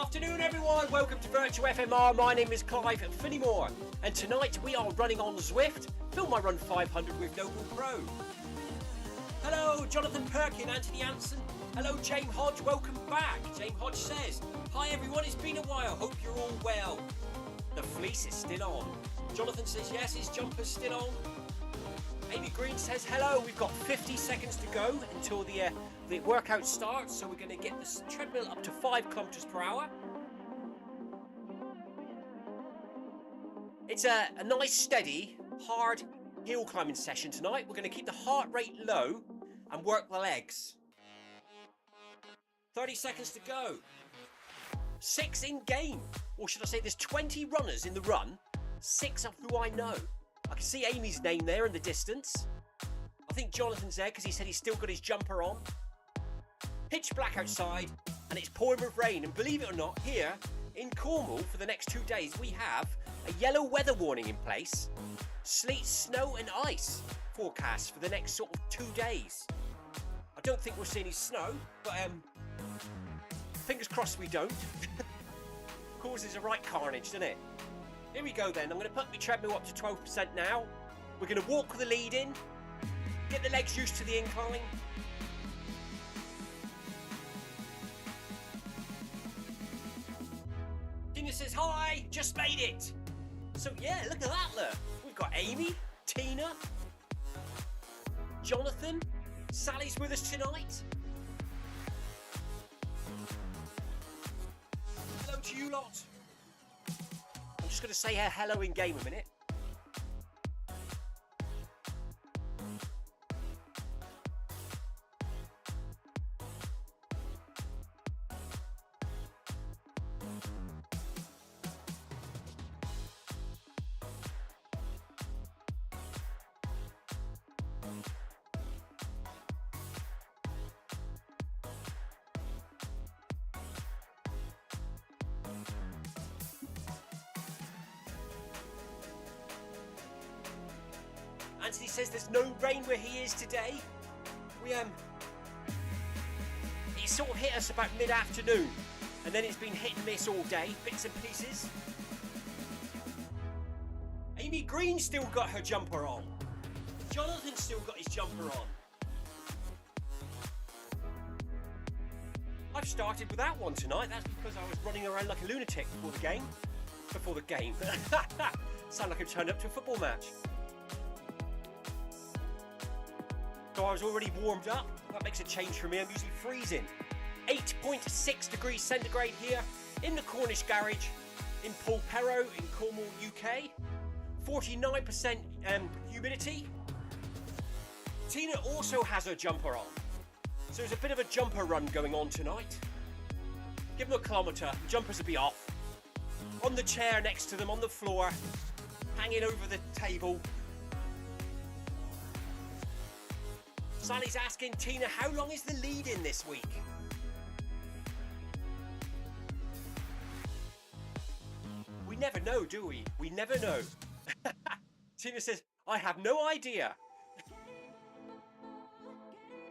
afternoon everyone, welcome to Virtual FMR. My name is Clive Finnimore and tonight we are running on Zwift, Film My Run 500 with NoblePro. Hello Jonathan Perkin, Anthony Anson. Hello James Hodge, welcome back. James Hodge says, hi everyone, it's been a while, hope you're all well. The fleece is still on. Jonathan says yes, his jumper's still on. Amy Green says hello, we've got 50 seconds to go until the workout starts, so we're going to get this treadmill up to 5 kilometers per hour. It's a nice, steady, hard hill climbing session tonight. We're going to keep the heart rate low and work the legs. 30 seconds to go. 6 in game. Or should I say there's 20 runners in the run, 6 of who I know. I can see Amy's name there in the distance. I think Jonathan's there because he said he's still got his jumper on. Pitch black outside and it's pouring with rain, and believe it or not, here in Cornwall for the next 2 days we have a yellow weather warning in place. Sleet, snow and ice forecast for the next sort of 2 days. I don't think we'll see any snow, but fingers crossed we don't. Causes a right carnage, doesn't it? Here we go then, I'm going to put my treadmill up to 12% now. We're going to walk with the lead in, get the legs used to the incline. Tina says hi, just made it. So yeah, look at that, look. We've got Amy, Tina, Jonathan, Sally's with us tonight. Hello to you lot. I'm just going to say hello in game a minute. Anthony says there's no rain where he is today. It sort of hit us about mid-afternoon, and then it's been hit and miss all day, bits and pieces. Amy Green still got her jumper on. Jonathan still got his jumper on. I've started with that one tonight. That's because I was running around like a lunatic before the game. Sound like I'm turned up to a football match. So I was already warmed up. That makes a change for me. I'm usually freezing. 8.6 degrees centigrade here in the Cornish garage in Polperro in Cornwall, UK. 49% humidity. Tina also has her jumper on. So there's a bit of a jumper run going on tonight. Give them a kilometre, the jumpers will be off. On the chair next to them, on the floor, hanging over the table. Sally's asking Tina, how long is the lead in this week? We never know, do we? We never know. Tina says, I have no idea.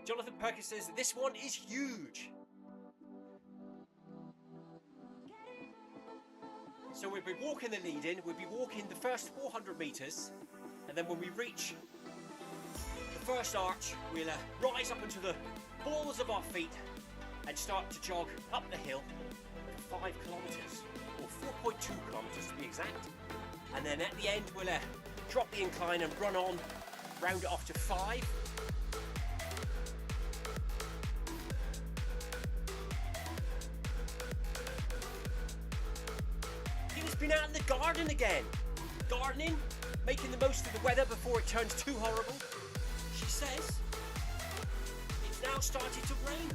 Jonathan Perkins says, this one is huge. So we'll be walking the lead in, we'll be walking the first 400 metres, and then when we reach the first arch, we'll rise up into the balls of our feet and start to jog up the hill for 5 kilometres, or 4.2 kilometres to be exact. And then at the end, we'll drop the incline and run on, round it off to 5. Tina's been out in the garden again. Gardening, making the most of the weather before it turns too horrible. She says it's now started to rain.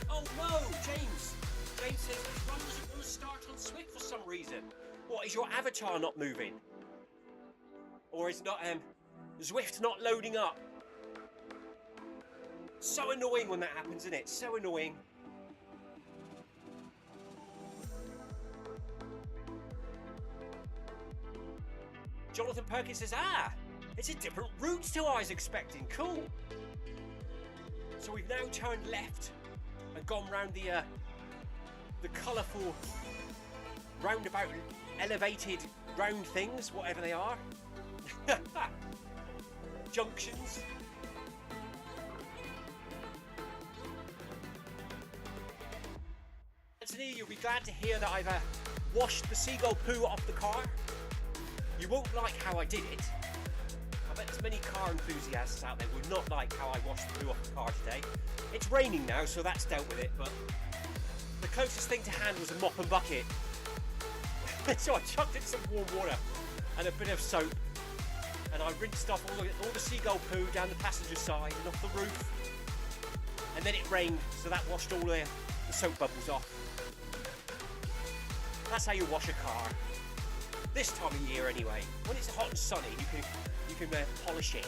Oh no, James. James says his run doesn't want to start on Zwift for some reason. What, is your avatar not moving? Or is not Zwift not loading up? So annoying when that happens, isn't it? So annoying. Jonathan Perkins says, It's a different route to what I was expecting. Cool. So we've now turned left and gone round the colourful roundabout elevated round things, whatever they are. Junctions. Anthony, you'll be glad to hear that I've washed the seagull poo off the car. You won't like how I did it. I bet there's many car enthusiasts out there who would not like how I washed the poo off the car today. It's raining now, so that's dealt with it, but the closest thing to hand was a mop and bucket. So I chucked in some warm water and a bit of soap, and I rinsed off all the seagull poo down the passenger side and off the roof. And then it rained, so that washed all the soap bubbles off. That's how you wash a car. This time of year anyway. When it's hot and sunny, you can polish it.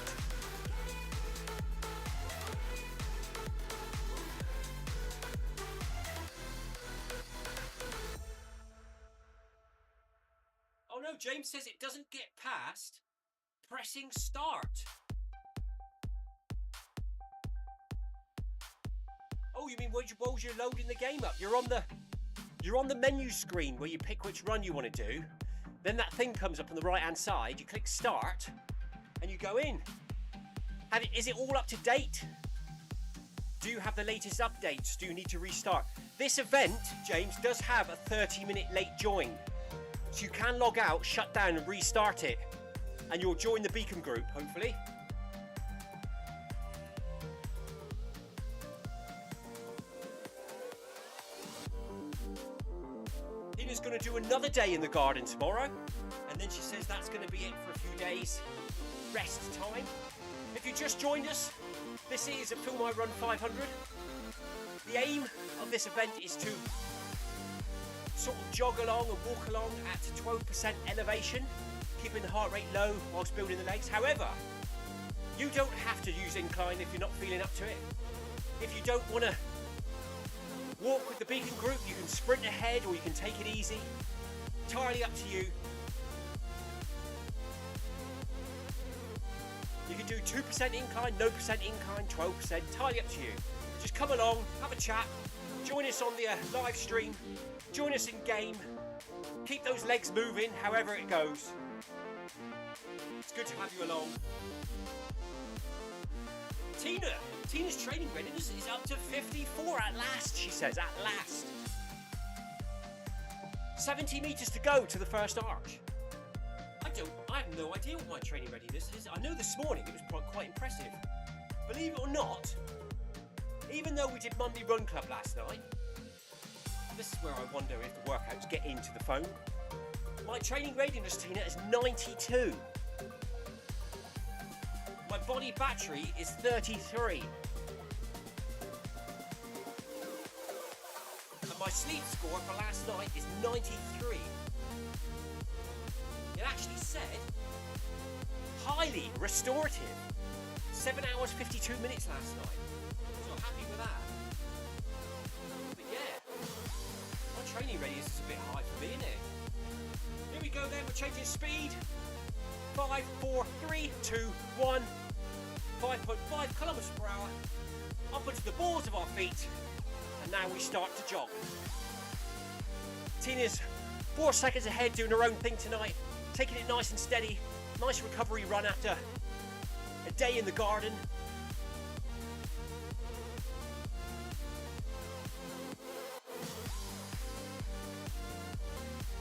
Oh no, James says it doesn't get past pressing start. Oh, you mean while you're loading the game up? You're on the menu screen where you pick which run you want to do. Then that thing comes up on the right hand side, you click start and you go in. Is it all up to date? Do you have the latest updates? Do you need to restart? This event, James, does have a 30-minute late join. So you can log out, shut down and restart it. And you'll join the beacon group, hopefully. Tina's going to do another day in the garden tomorrow. And then she says that's going to be it for a few days. Rest time. If you just joined us, this is a FMR 500. The aim of this event is to sort of jog along and walk along at 12% elevation, keeping the heart rate low whilst building the legs. However, you don't have to use incline if you're not feeling up to it. If you don't want to walk with the beacon group, you can sprint ahead or you can take it easy. Entirely up to you. You can do 2% incline, no percent incline, 12%, entirely up to you. Just come along, have a chat, join us on the live stream, join us in game, keep those legs moving however it goes. It's good to have you along. Tina's training readiness is up to 54 at last, she says, at last. 70 metres to go to the first arch. I have no idea what my training readiness is. I know this morning it was quite impressive. Believe it or not, even though we did Monday Run Club last night, this is where I wonder if the workouts get into the phone. My training readiness, Tina, is 92. My body battery is 33. And my sleep score for last night is 93. It actually said highly restorative. 7 hours 52 minutes last night. So happy with that. But yeah, my training readiness is a bit high for me, isn't it? Here we go then, we're changing speed. 5, 4, 3, 2, 1. 5.5 kilometers per hour. Up onto the balls of our feet. And now we start to jog. Tina's 4 seconds ahead doing her own thing tonight. Taking it nice and steady. Nice recovery run after a day in the garden.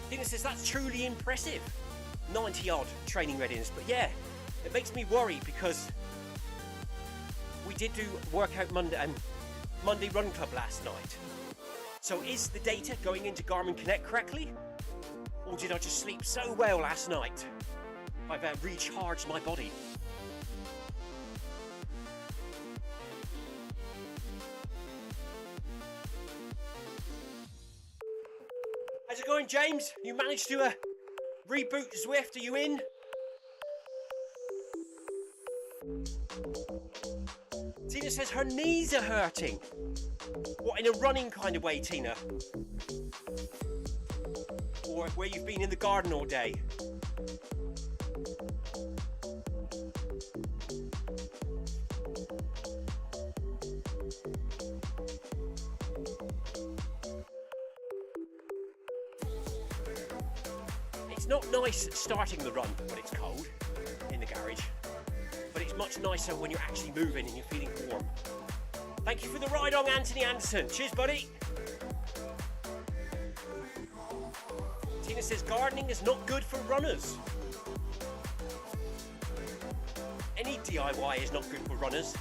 Tina says that's truly impressive. 90 odd training readiness. But yeah, it makes me worry because we did do workout Monday Run Club last night. So is the data going into Garmin Connect correctly? Or did I just sleep so well last night? I've recharged my body. How's it going, James? You managed to reboot Zwift, are you in? Tina says her knees are hurting. What, in a running kind of way, Tina? Or where you've been in the garden all day? It's not nice starting the run when it's cold in the garage, but it's much nicer when you're actually moving and you're feeling warm. Thank you for the ride on, Anthony Anderson. Cheers, buddy. Tina says gardening is not good for runners. Any DIY is not good for runners.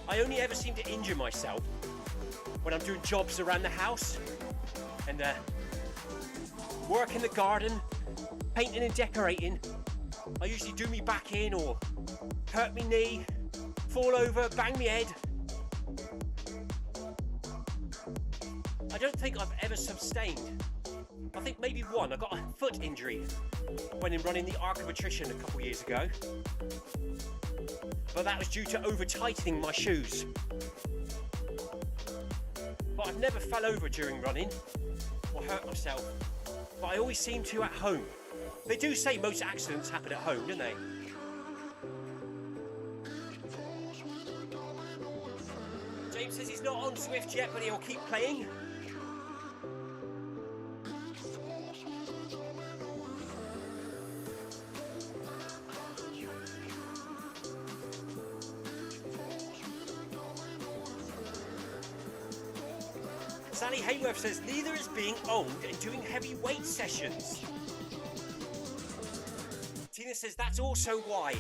I only ever seem to injure myself when I'm doing jobs around the house and work in the garden, painting and decorating. I usually do me back in or hurt me knee, fall over, bang me head. I don't think I've ever sustained. I think maybe one. I got a foot injury when in running the Arc of Attrition a couple years ago. But that was due to over-tightening my shoes. But I've never fell over during running or hurt myself. But I always seem to at home. They do say most accidents happen at home, don't they? James says he's not on Zwift yet, but he'll keep playing. Sally Hayworth says neither is being owned and doing heavy weight sessions. Tina says that's also why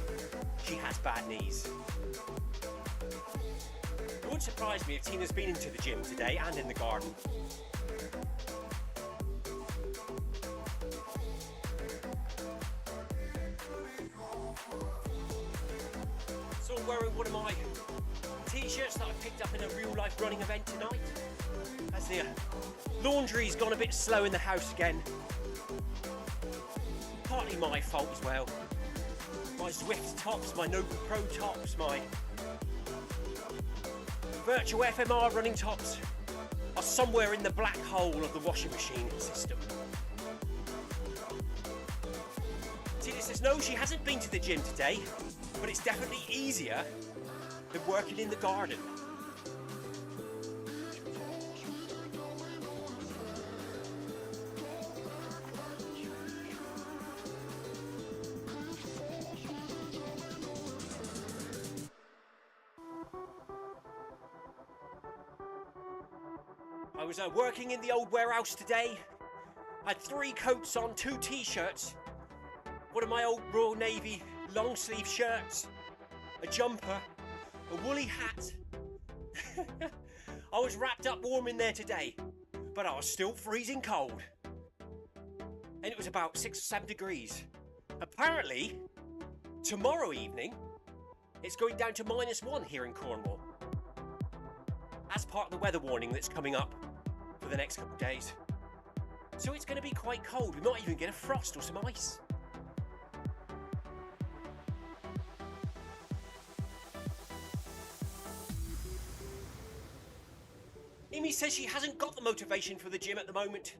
she has bad knees. It wouldn't surprise me if Tina's been into the gym today and in the garden. So I'm wearing one of my t-shirts that I picked up in a real life running event tonight. As the laundry's gone a bit slow in the house again. Partly my fault as well. My Zwift tops, my NoblePro tops, my virtual FMR running tops are somewhere in the black hole of the washing machine system. Tina says no, she hasn't been to the gym today, but it's definitely easier than working in the garden. I was working in the old warehouse today. I had 3 coats on, 2 t-shirts, one of my old Royal Navy long sleeve shirts, a jumper, a woolly hat. I was wrapped up warm in there today, but I was still freezing cold. And it was about 6 or 7 degrees. Apparently, tomorrow evening, it's going down to -1 here in Cornwall. As part of the weather warning that's coming up for the next couple of days. So it's going to be quite cold. We might even get a frost or some ice. Amy says she hasn't got the motivation for the gym at the moment.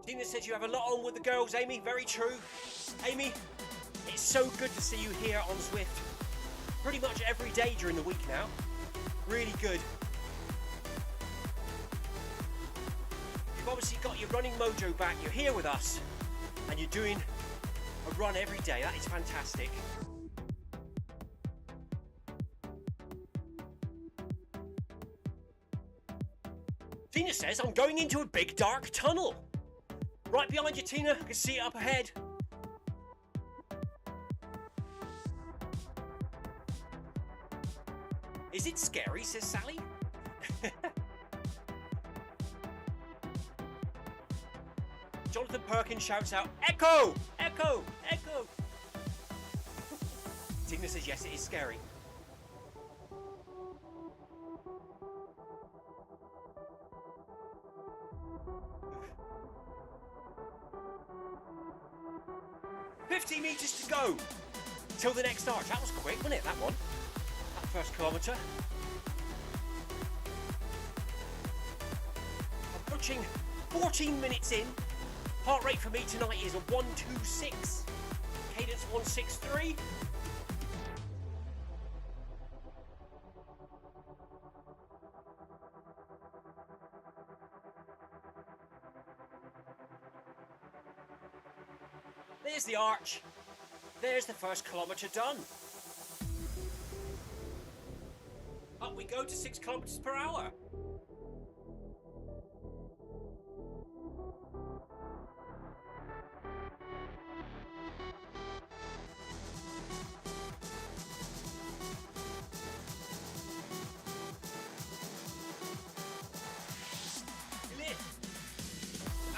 Tina says you have a lot on with the girls, Amy. Very true. Amy, it's so good to see you here on Zwift. Pretty much every day during the week now. Really good. You've obviously got your running mojo back. You're here with us. And you're doing a run every day. That is fantastic. Tina says I'm going into a big dark tunnel. Right behind you, Tina. I can see it up ahead. Is it scary, says Sally? Jonathan Perkins shouts out, "Echo! Echo! Echo!" Tina says, yes, it is scary. "50 metres to go till the next arch." That was quick, wasn't it, that one? That first kilometre. Approaching 14 minutes in. Heart rate for me tonight is a 126. Cadence 163. There's the arch. There's the first kilometre done. Up we go to 6 kilometres per hour.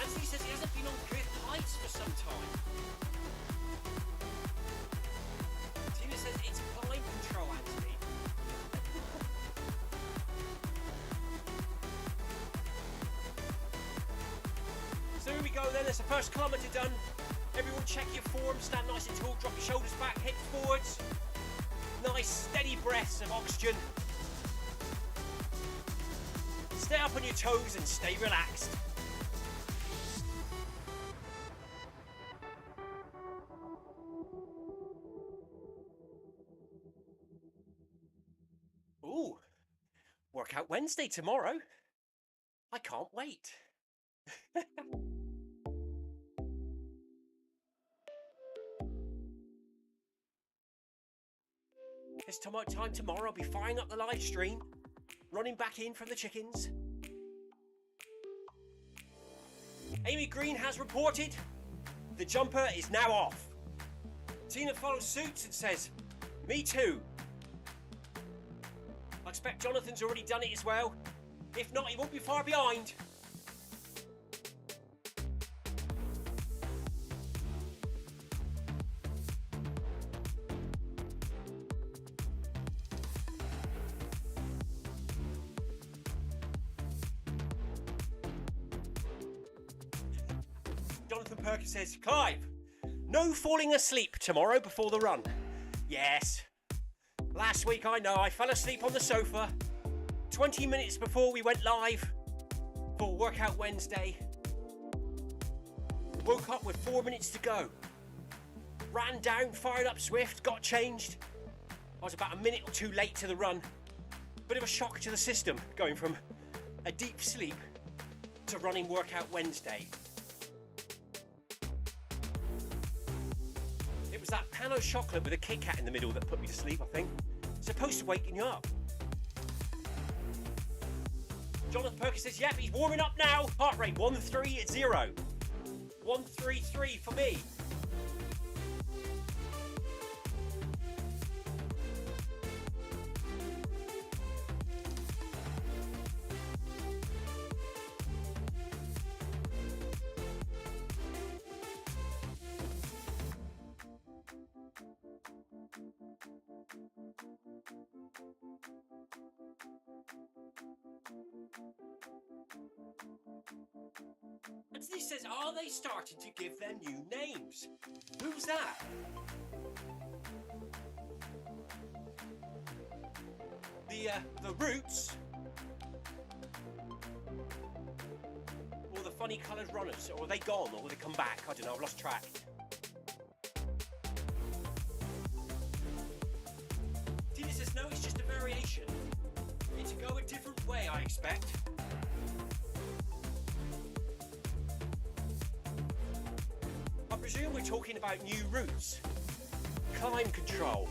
Anthony says he hasn't been on Clive Heights for some time. Tina says it's climb control, Anthony. So here we go then, there's the first kilometre done. Everyone check your form, stand nice and tall, drop your shoulders back, head forwards. Nice steady breaths of oxygen. Stay up on your toes and stay relaxed. Ooh, Workout Wednesday tomorrow. I can't wait. This time tomorrow I'll be firing up the live stream, running back in from the chickens. Amy Green has reported the jumper is now off. Tina follows suit and says, me too. I expect Jonathan's already done it as well. If not, he won't be far behind. Jonathan Perkins says, Clive, no falling asleep tomorrow before the run. Yes. Last week, I know, I fell asleep on the sofa 20 minutes before we went live for Workout Wednesday. Woke up with 4 minutes to go. Ran down, fired up Zwift, got changed. I was about a minute or two late to the run. Bit of a shock to the system, going from a deep sleep to running Workout Wednesday. It was that pan au chocolate with a Kit Kat in the middle that put me to sleep, I think. Supposed to waken you up. Jonathan Perkins says, yep, he's warming up now. Heart rate 130. 133 for me. Anthony says, are they starting to give their new names? Who's that? The Roots? Or the funny coloured runners? Or are they gone? Or will they come back? I don't know, I've lost track. Tina says, no, it's just a variation. It's to go a different way, I expect. I presume we're talking about new routes. Climb control.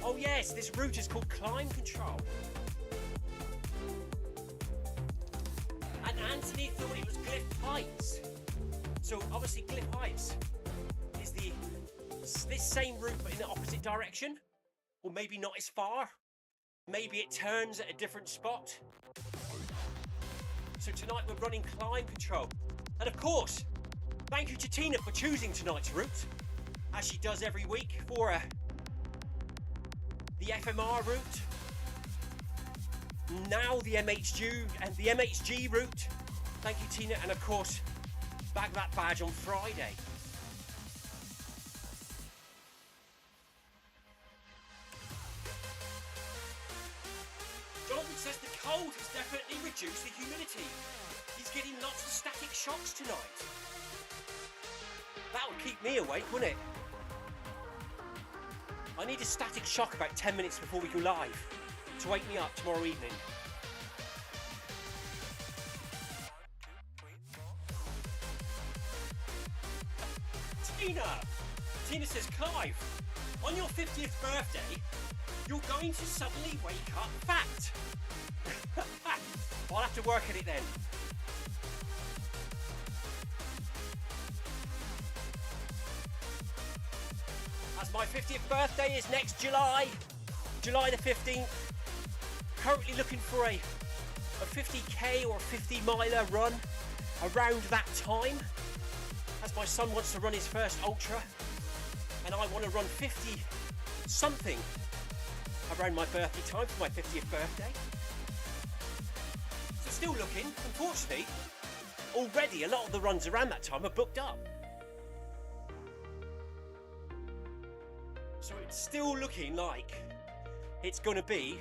Oh yes, this route is called climb control. And Anthony thought it was Clive Heights. So obviously Clive Heights is this same route but in the opposite direction. Or maybe not as far. Maybe it turns at a different spot. So tonight we're running climb control. And of course, thank you to Tina for choosing tonight's route, as she does every week for the FMR route. Now the MHG route. Thank you, Tina, and of course, bag that badge on Friday. Jonathan says the cold has definitely reduced the humidity. He's getting lots of static shocks tonight. That would keep me awake, wouldn't it? I need a static shock about 10 minutes before we go live to wake me up tomorrow evening. Tina! Tina says, Clive, on your 50th birthday, you're going to suddenly wake up fat. I'll have to work at it then. As my 50th birthday is next July, July the 15th. Currently looking for a 50k or a 50 miler run around that time, as my son wants to run his first ultra and I want to run 50 something around my birthday time for my 50th birthday. So still looking. Unfortunately, already a lot of the runs around that time are booked up. So it's still looking like it's going to be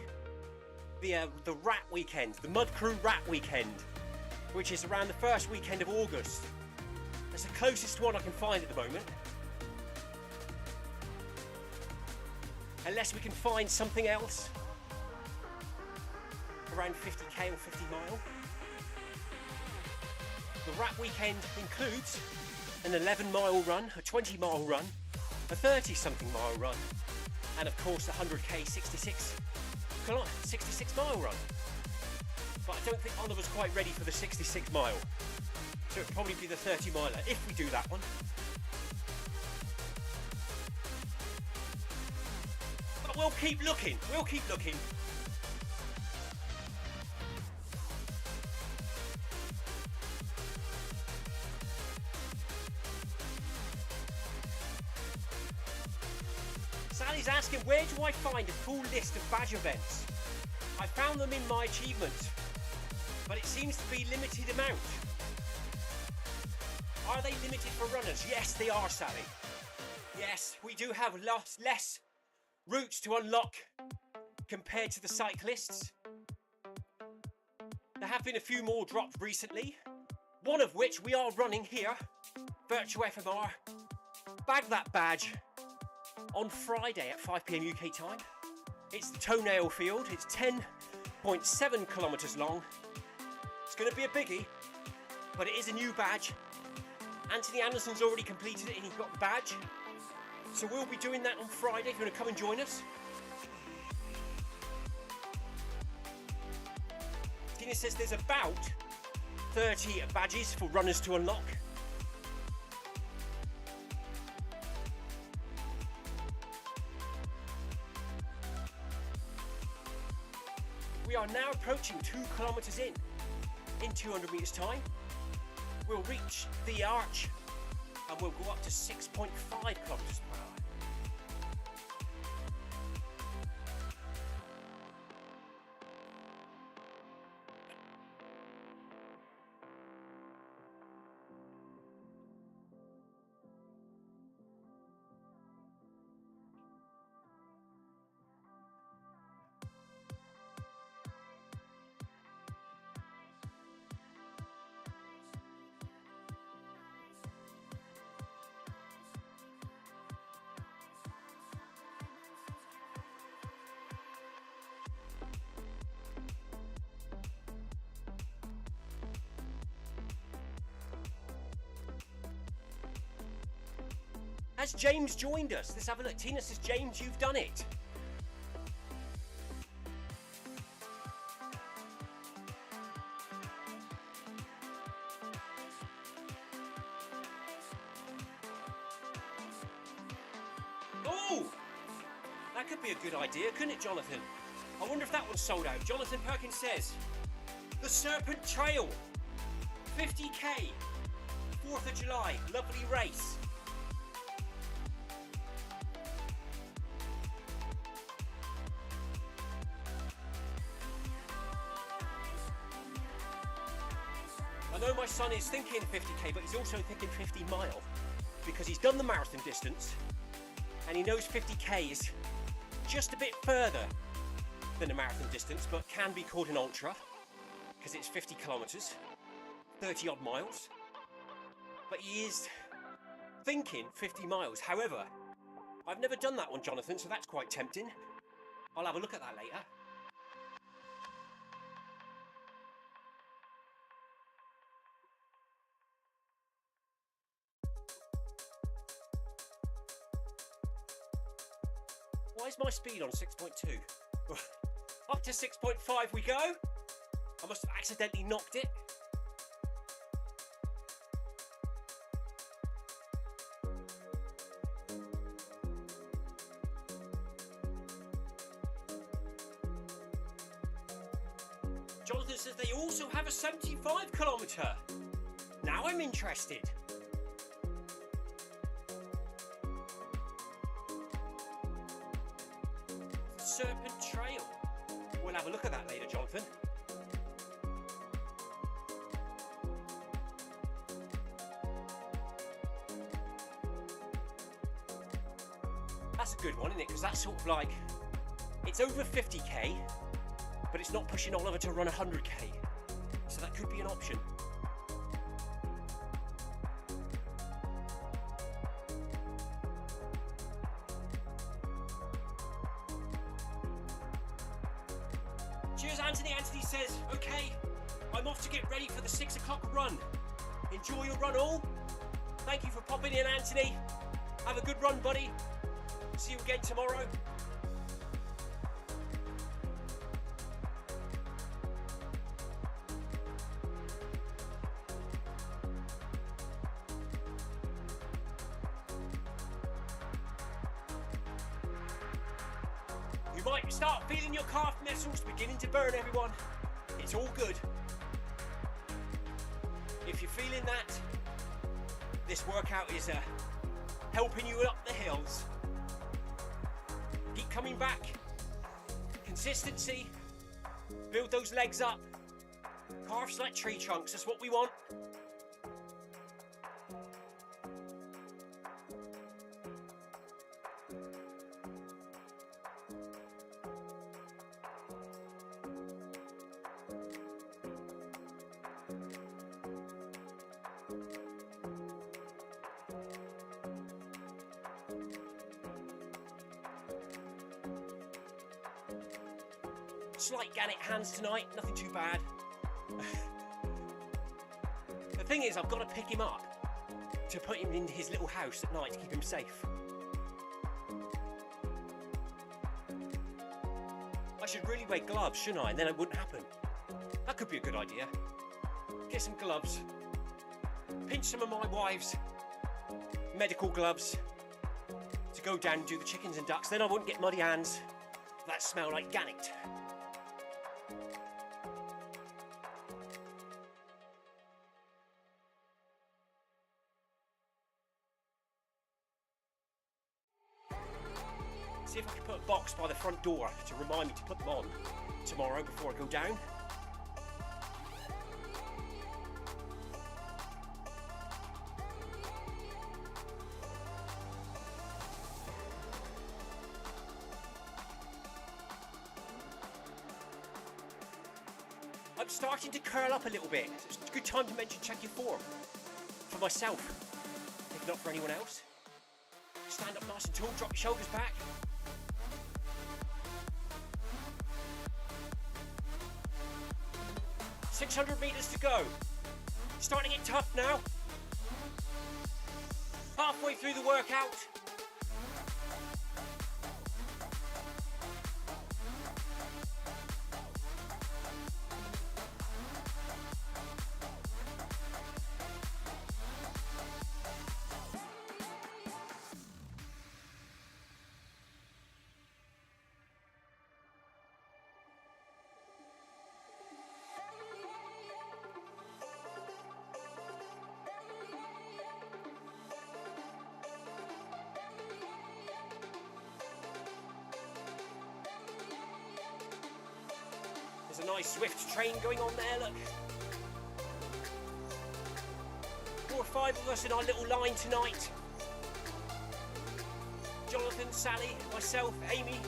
the rat weekend, the Mud Crew rat weekend, which is around the first weekend of August. That's the closest one I can find at the moment. Unless we can find something else around 50k or 50 mile. The rat weekend includes an 11 mile run, a 20 mile run, a 30 something mile run, and of course the 100k 66 mile run. But I don't think Oliver's quite ready for the 66 mile. So it'll probably be the 30 miler if we do that one. But we'll keep looking, we'll keep looking. Sally's asking, where do I find a full list of badge events? I found them in my achievements, but it seems to be limited amount. Are they limited for runners? Yes, they are, Sally. Yes, we do have less routes to unlock compared to the cyclists. There have been a few more dropped recently, one of which we are running here, Virtual FMR. Bag that badge on Friday at 5 PM UK time. It's the Toenail Field. It's 10.7 kilometres long. It's going to be a biggie, but it is a new badge. Anthony Anderson's already completed it and he got the badge. So we'll be doing that on Friday if you want to come and join us. Tina says there's about 30 badges for runners to unlock. We are now approaching 2 kilometres in 200 metres time. We'll reach the arch and we'll go up to 6.5 kilometres per hour. Has James joined us? Let's have a look. Tina says, James, you've done it. Oh! That could be a good idea, couldn't it, Jonathan? I wonder if that one's sold out. Jonathan Perkins says, the Serpent Trail, 50k, 4th of July, lovely race. I know my son is thinking 50k, but he's also thinking 50 mile because he's done the marathon distance and he knows 50k is just a bit further than a marathon distance, but can be called an ultra because it's 50 kilometres, 30 odd miles. But he is thinking 50 miles. However, I've never done that one, Jonathan, so that's quite tempting. I'll have a look at that later. Why is my speed on 6.2? Up to 6.5 we go. I must have accidentally knocked it. Jonathan says they also have a 75 kilometre. Now I'm interested. Serpent Trail. We'll have a look at that later, Jonathan. That's a good one, isn't it? Because that's sort of like, it's over 50k, but it's not pushing Oliver to run 100k. So that could be an option. Cheers, Anthony. Anthony says, okay, I'm off to get ready for the 6 o'clock run. Enjoy your run all. Thank you for popping in, Anthony. Have a good run, buddy. See you again tomorrow. You might start feeling your calf muscles beginning to burn, everyone. It's all good. If you're feeling that, this workout is helping you up the hills. Keep coming back. Consistency. Build those legs up. Calves like tree trunks, that's what we want. Slight Gannet hands tonight, nothing too bad. The thing is, I've got to pick him up to put him in his little house at night to keep him safe. I should really wear gloves, shouldn't I? And then it wouldn't happen. That could be a good idea. Get some gloves. Pinch some of my wife's medical gloves to go down and do the chickens and ducks. Then I wouldn't get muddy hands that smell like gannet. See if I can put a box by the front door to remind me to put them on tomorrow before I go down. I'm starting to curl up a little bit. It's a good time to mention check your form. For myself, if not for anyone else. Stand up nice and tall, drop your shoulders back. $600 meters to go. Starting to get tough now. Halfway through the workout. There's a nice Zwift train going on there, look. 4 or 5 of us in our little line tonight. Jonathan, Sally, myself, Amy.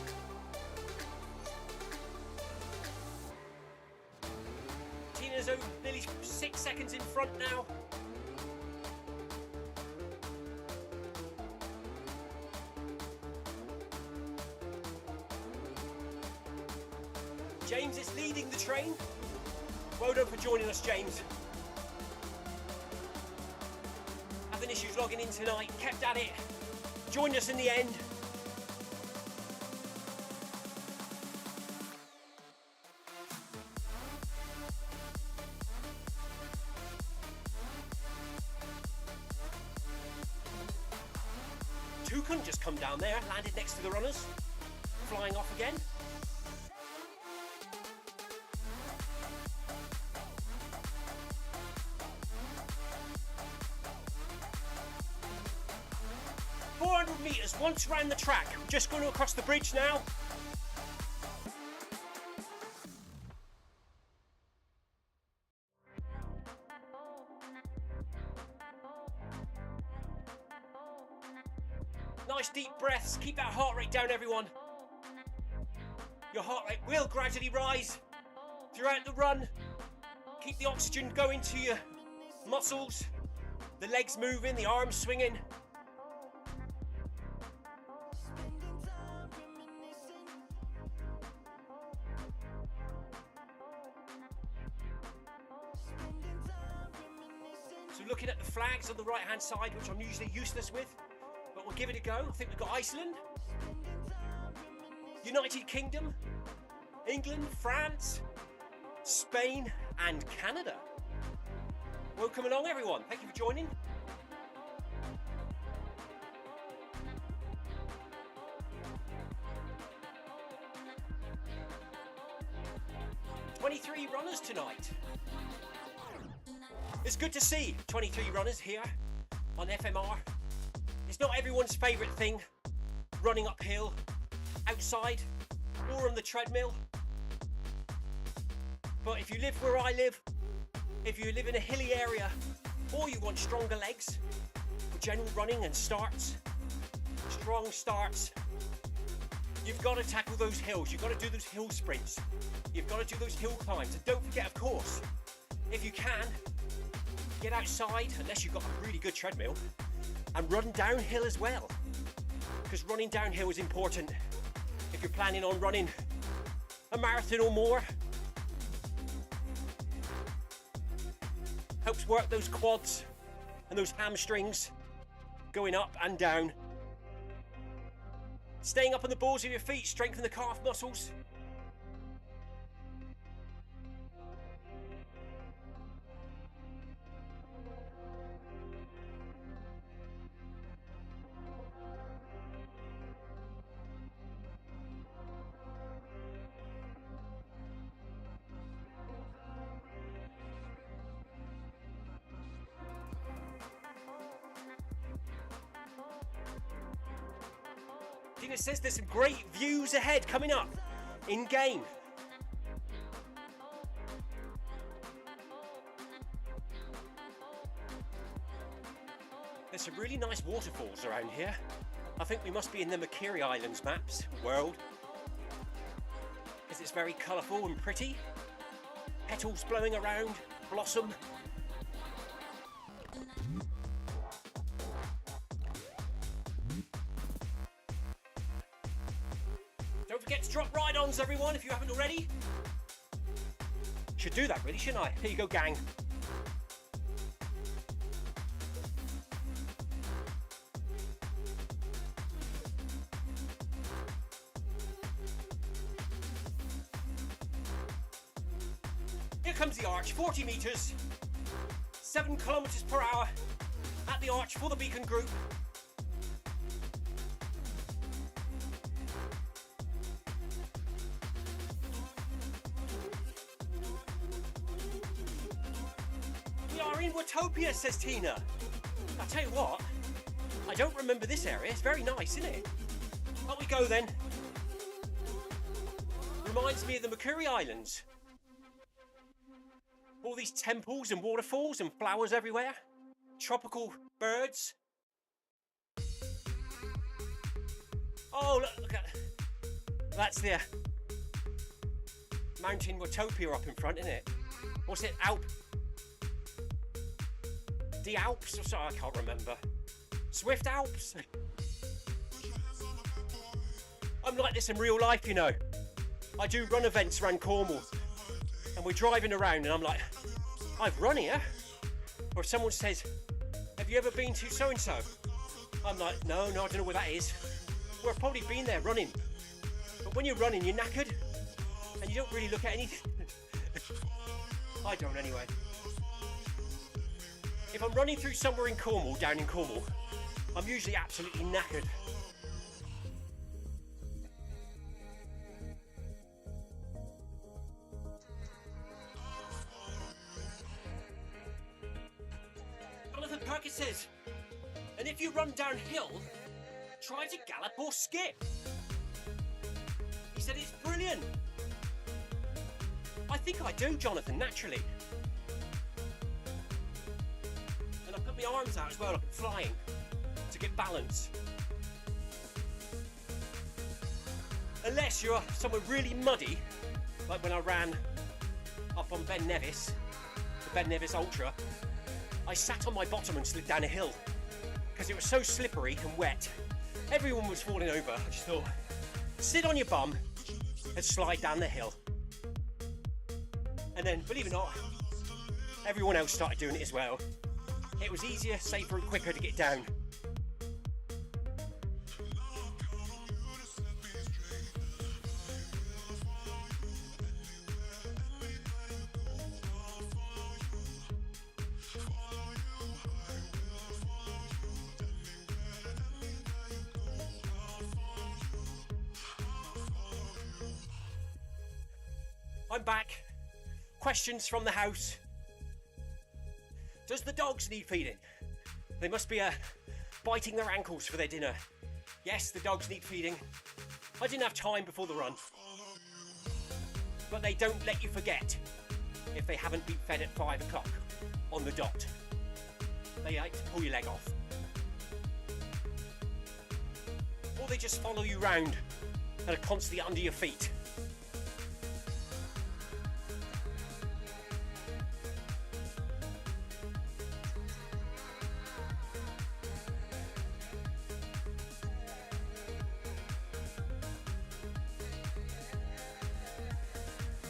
Tina's over nearly 6 seconds in front now. James is leading the train. Well done for joining us, James. Having issues logging in tonight, kept at it. Joined us in the end. toucan just come down there, landed next to the runners, flying off again. Meters once round the track. We're just going across the bridge now. Nice deep breaths. Keep that heart rate down, everyone. Your heart rate will gradually rise throughout the run. Keep the oxygen going to your muscles, the legs moving, the arms swinging. Looking at the flags on the right hand side, which I'm usually useless with, but we'll give it a go. I think we've got Iceland, United Kingdom, England, France, Spain and Canada. Welcome along, everyone. Thank you for joining. "23 runners tonight. It's good to see 23 runners here on FMR. It's not everyone's favourite thing, running uphill, outside, or on the treadmill. But if you live where I live, if you live in a hilly area, or you want stronger legs for general running and starts, strong starts, you've got to tackle those hills. You've got to do those hill sprints. You've got to do those hill climbs. And don't forget, of course, if you can, get outside, unless you've got a really good treadmill, and run downhill as well. Because running downhill is important if you're planning on running a marathon or more. Helps work those quads and those hamstrings going up and down. Staying up on the balls of your feet, strengthen the calf muscles. It says there's some great views ahead coming up in game. There's some really nice waterfalls around here. I think we must be in the Makuri Islands maps world, because it's very colourful and pretty. Petals blowing around, blossom. Don't forget to drop ride-ons, everyone, if you haven't already. Should do that, really, shouldn't I? Here you go, gang. Here comes the arch, 40 metres, 7 kilometres per hour at the arch for the beacon group. In Watopia, says Tina. I'll tell you what, I don't remember this area. It's very nice, isn't it? Up we go then. Reminds me of the Makuri Islands. All these temples and waterfalls and flowers everywhere. Tropical birds. Oh, look at that's the Mountain Watopia up in front, isn't it? What's it? The Alps, or sorry, I can't remember. Zwift Alps. I'm like this in real life, you know. I do run events around Cornwall, and we're driving around, and I'm like, I've run here. Or someone says, have you ever been to so and so? I'm like, no, I don't know where that is. Well, I've probably been there running. But when you're running, you're knackered, and you don't really look at anything. I don't anyway. If I'm running through somewhere in Cornwall, down in Cornwall, I'm usually absolutely knackered. Jonathan Perkins says, and if you run downhill, try to gallop or skip. He said it's brilliant. I think I do, Jonathan, naturally. And I put my arms out as well, like I'm flying, to get balance. Unless you're somewhere really muddy, like when I ran up on Ben Nevis, the Ben Nevis Ultra, I sat on my bottom and slid down a hill because it was so slippery and wet. Everyone was falling over. I just thought, sit on your bum and slide down the hill. And then, believe it or not, everyone else started doing it as well. It was easier, safer and quicker to get down. I'm back. Questions from the house. Does the dogs need feeding? They must be biting their ankles for their dinner. Yes, the dogs need feeding. I didn't have time before the run. But they don't let you forget if they haven't been fed at 5 o'clock on the dot. They like to pull your leg off. Or they just follow you round and are constantly under your feet.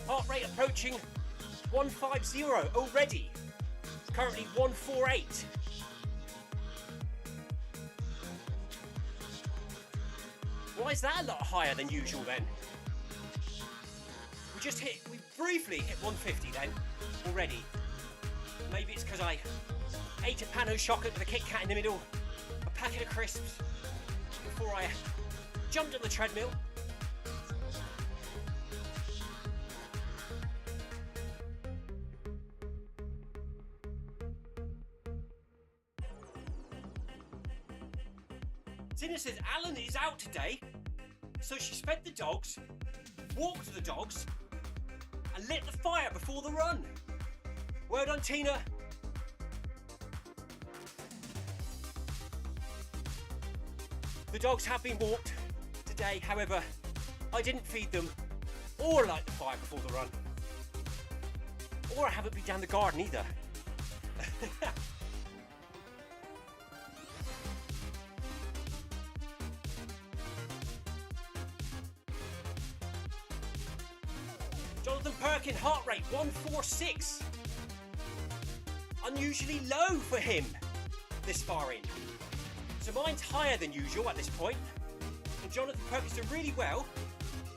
Heart rate approaching 150 already. Currently 148. Why is that a lot higher than usual then? We briefly hit 150 then, already. Maybe it's because I ate a pan of chocolate with a Kit Kat in the middle, a packet of crisps, before I jumped on the treadmill. Tina says Alan is out today, so she's fed the dogs, walked the dogs, and lit the fire before the run. Well done, Tina. The dogs have been walked today, however, I didn't feed them or light the fire before the run. Or I haven't been down the garden either. Jonathan Perkin, heart rate 146. Unusually low for him this far in. So mine's higher than usual at this point. And Jonathan Perkins did really well.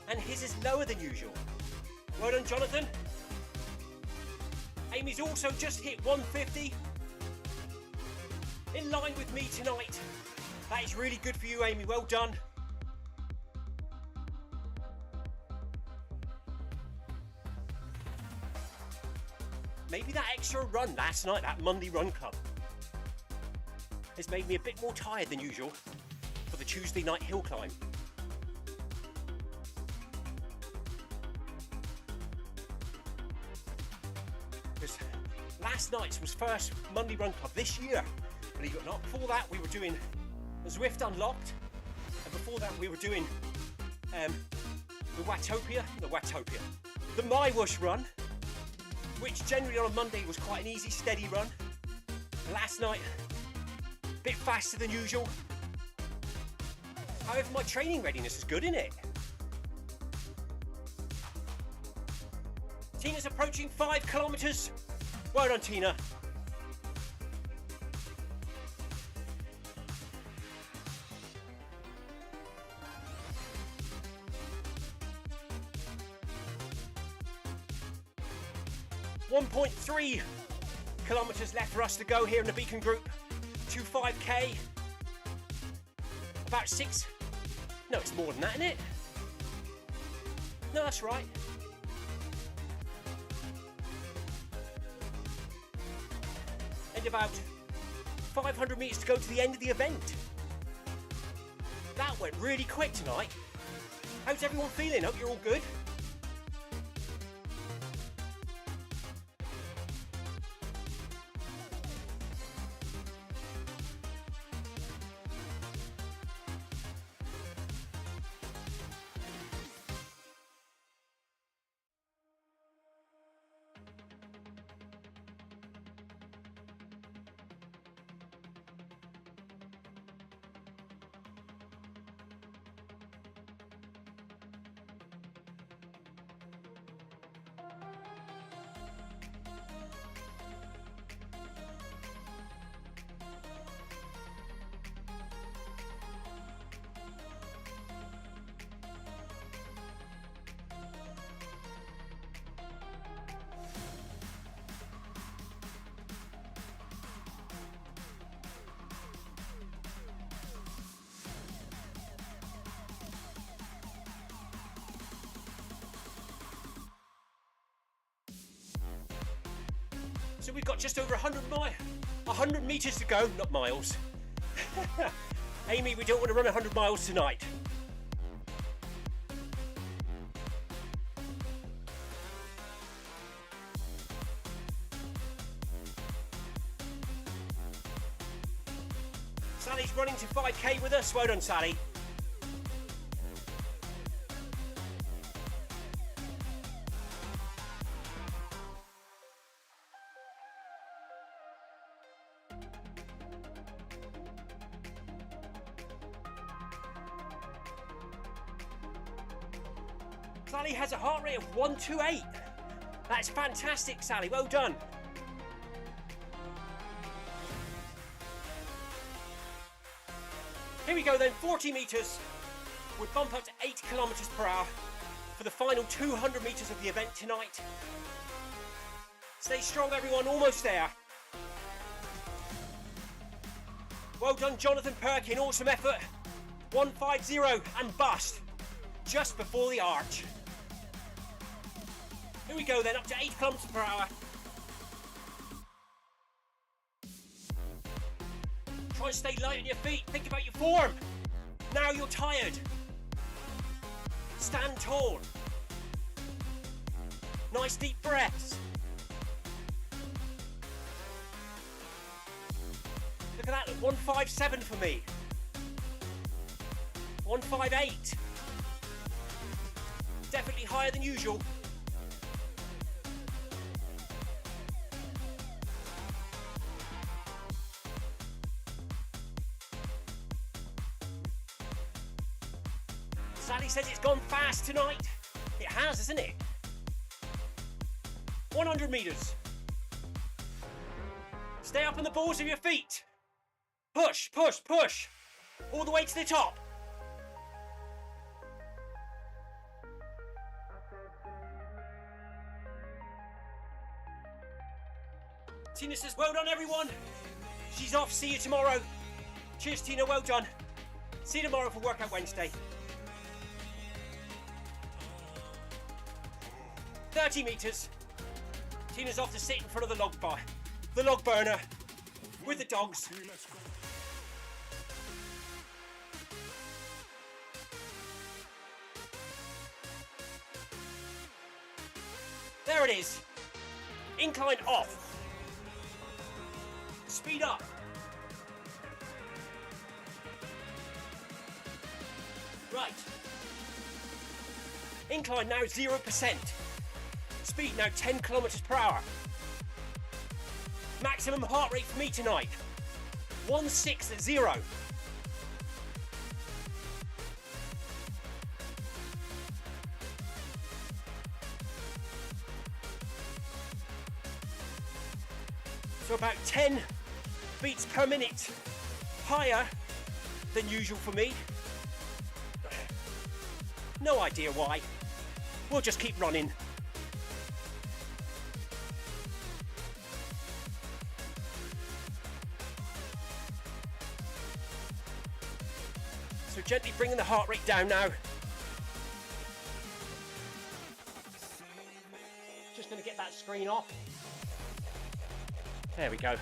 And his is lower than usual. Well done, Jonathan. Amy's also just hit 150. In line with me tonight. That is really good for you, Amy. Well done. Maybe that extra run last night, that Monday Run Club, has made me a bit more tired than usual for the Tuesday night hill climb. Because last night's was first Monday Run Club this year, believe it or not. Before that we were doing Zwift Unlocked, and before that we were doing the Watopia, the My Wush run, which generally on a Monday was quite an easy, steady run. Last night, a bit faster than usual. However, my training readiness is good, isn't it? Tina's approaching 5 kilometres. Well done, Tina. .3 kilometres left for us to go here in the Beacon Group to 5k. About 6. No, it's more than that, isn't it? No, that's right. And about 500 metres to go to the end of the event. That went really quick tonight. How's everyone feeling? Hope you're all good. So we've got just over 100 metres to go, not miles. Amy, we don't want to run 100 miles tonight. Sally's running to 5k with us. Well done, Sally. Sally has a heart rate of 128. That's fantastic, Sally. Well done. Here we go then, 40 metres. We'll bump up to 8 kilometres per hour for the final 200 metres of the event tonight. Stay strong, everyone. Almost there. Well done, Jonathan Perkin. Awesome effort. 150 and bust. Just before the arch. Here we go then, up to 8 kilometres per hour. Try and stay light on your feet. Think about your form. Now you're tired. Stand tall. Nice deep breaths. Look at that, 157 for me. 158. Definitely higher than usual. Sally says it's gone fast tonight. It has, hasn't it? 100 metres. Stay up on the balls of your feet. Push, push, push. All the way to the top. Tina says, well done, everyone. She's off. See you tomorrow. Cheers, Tina. Well done. See you tomorrow for Workout Wednesday. 30 metres. Tina's off to sit in front of the log burner with the dogs. There it is. Incline off. Speed up. Right. Incline now 0%. Speed now 10 kilometers per hour. Maximum heart rate for me tonight, 160. So about 10 beats per minute higher than usual for me. No idea why. We'll just keep running. So gently bringing the heart rate down now. Just going to get that screen off. There we go.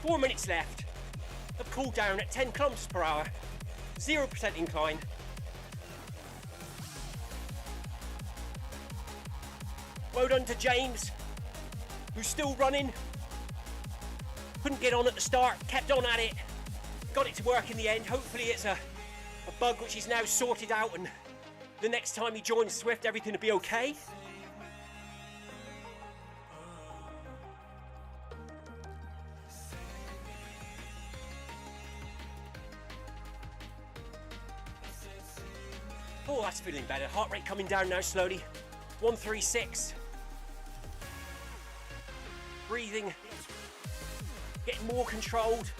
4 minutes left of cool down at 10 kilometers per hour, 0% incline. Well done to James, who's still running. Couldn't get on at the start, kept on at it, got it to work in the end. Hopefully it's a bug which he's now sorted out, and the next time he joins Zwift, everything will be okay. Oh, that's feeling better. Heart rate coming down now slowly. 136. Breathing. Getting more controlled.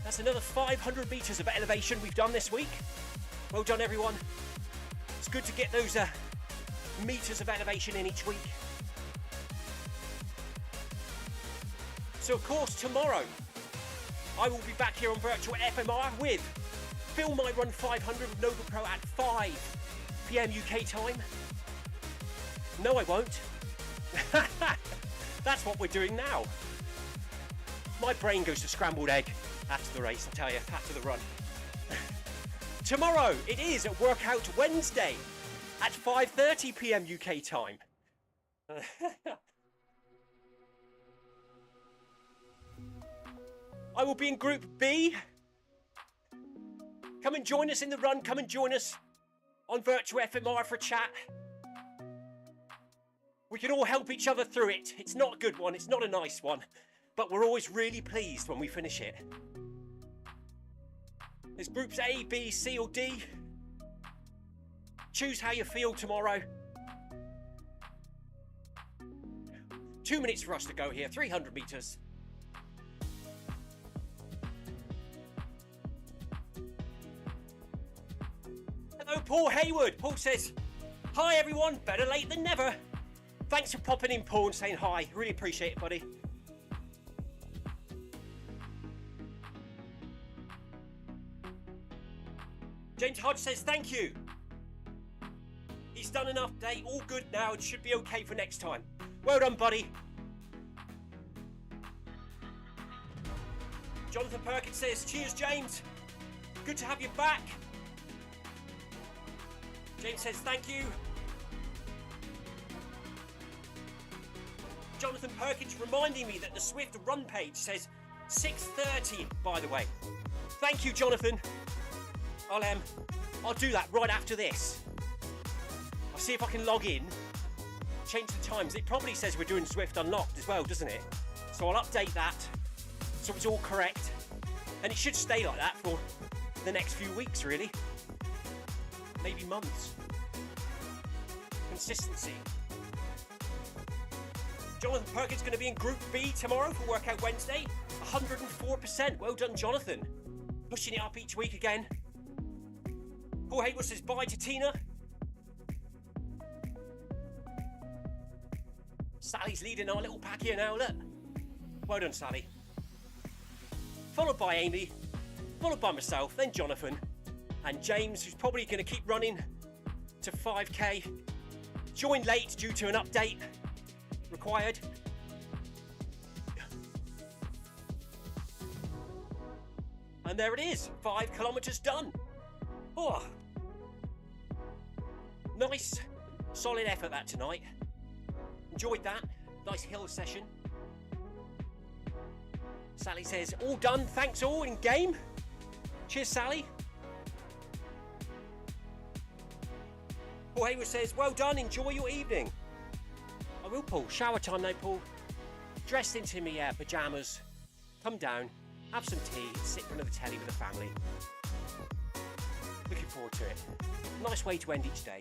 That's another 500 meters of elevation we've done this week. Well done, everyone. It's good to get those meters of elevation in each week. So, of course, tomorrow I will be back here on virtual FMR with Film My Run 500 with NoblePro at 5 PM UK time. No, I won't. That's what we're doing now. My brain goes to scrambled egg after the race, I tell you, after the run. Tomorrow, it is a Workout Wednesday at 5:30 PM UK time. I will be in Group B. Come and join us in the run. Come and join us on virtual FMR for a chat. We can all help each other through it. It's not a good one. It's not a nice one. But we're always really pleased when we finish it. There's groups A, B, C or D. Choose how you feel tomorrow. 2 minutes for us to go here. 300 meters. Hello, Paul Hayward. Paul says, hi everyone, better late than never. Thanks for popping in, Paul, and saying hi. Really appreciate it, buddy. James Hodge says, thank you. He's done an update, all good now, it should be okay for next time. Well done, buddy. Jonathan Perkins says, cheers, James. Good to have you back. James says, thank you. Jonathan Perkins reminding me that the Zwift Run page says 6:30, by the way. Thank you, Jonathan. I'll do that right after this. I'll see if I can log in, change the times. It probably says we're doing Zwift Unlocked as well, doesn't it? So I'll update that so it's all correct. And it should stay like that for the next few weeks, really. Maybe months. Consistency. Jonathan Perkins going to be in Group B tomorrow for Workout Wednesday. 104%. Well done, Jonathan. Pushing it up each week again. Paul Hayward says bye to Tina. Sally's leading our little pack here now, look. Well done, Sally. Followed by Amy, followed by myself, then Jonathan, and James, who's probably going to keep running to 5k. Joined late due to an update required. And there it is, 5 kilometers done. Oh, nice, solid effort that tonight. Enjoyed that, nice hill session. Sally says, all done, thanks all in game. Cheers, Sally. Paul Hayward says, well done, enjoy your evening. I will, Paul. Shower time now, Paul. Dressed into me pyjamas. Come down, have some tea, sit in front of the telly with the family. Looking forward to it. Nice way to end each day.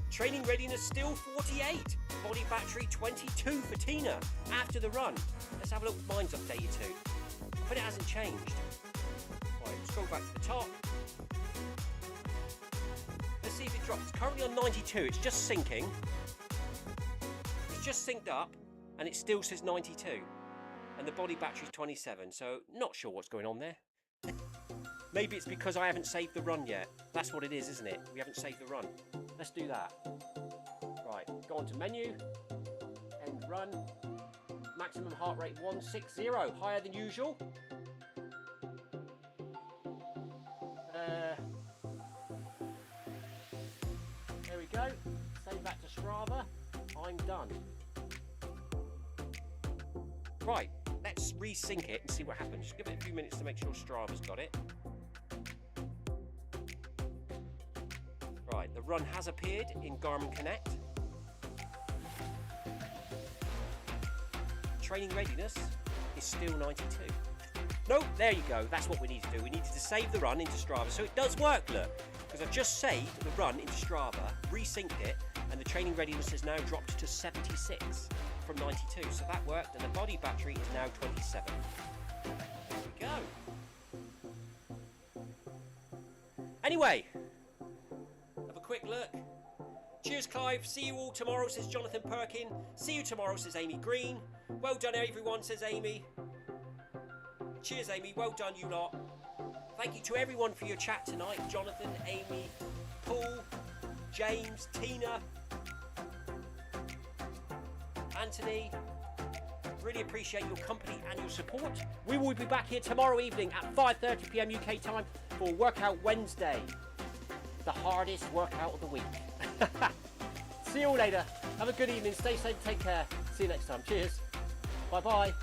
Training readiness still 48. Body battery 22 for Tina after the run. Let's have a look. Mine's updated too. But it hasn't changed. Right, scroll back to the top. Let's see if it drops. It's currently on 92. It's just sinking. It's just synced up and it still says 92. and the body battery's 27, so not sure what's going on there. Maybe it's because I haven't saved the run yet. That's what it is, isn't it? We haven't saved the run. Let's do that. Right, go on to menu, end run, maximum heart rate 160, higher than usual. There we go. Save that to Strava. I'm done. Right, let's resync it and see what happens. Just give it a few minutes to make sure Strava's got it. Right, the run has appeared in Garmin Connect. Training readiness is still 92. No, there you go. That's what we need to do. We needed to save the run into Strava. So it does work, look. Because I've just saved the run into Strava, resynced it, and the training readiness has now dropped to 76 from 92. So that worked, and the body battery is now 27. There we go. Anyway, have a quick look. Cheers, Clive. See you all tomorrow, says Jonathan Perkin. See you tomorrow, says Amy Green. Well done, everyone, says Amy. Cheers, Amy. Well done, you lot. Thank you to everyone for your chat tonight. Jonathan, Amy, Paul, James, Tina, Anthony. Really appreciate your company and your support. We will be back here tomorrow evening at 5:30 p.m. UK time for Workout Wednesday. The hardest workout of the week. See you all later. Have a good evening. Stay safe. Take care. See you next time. Cheers. Bye-bye.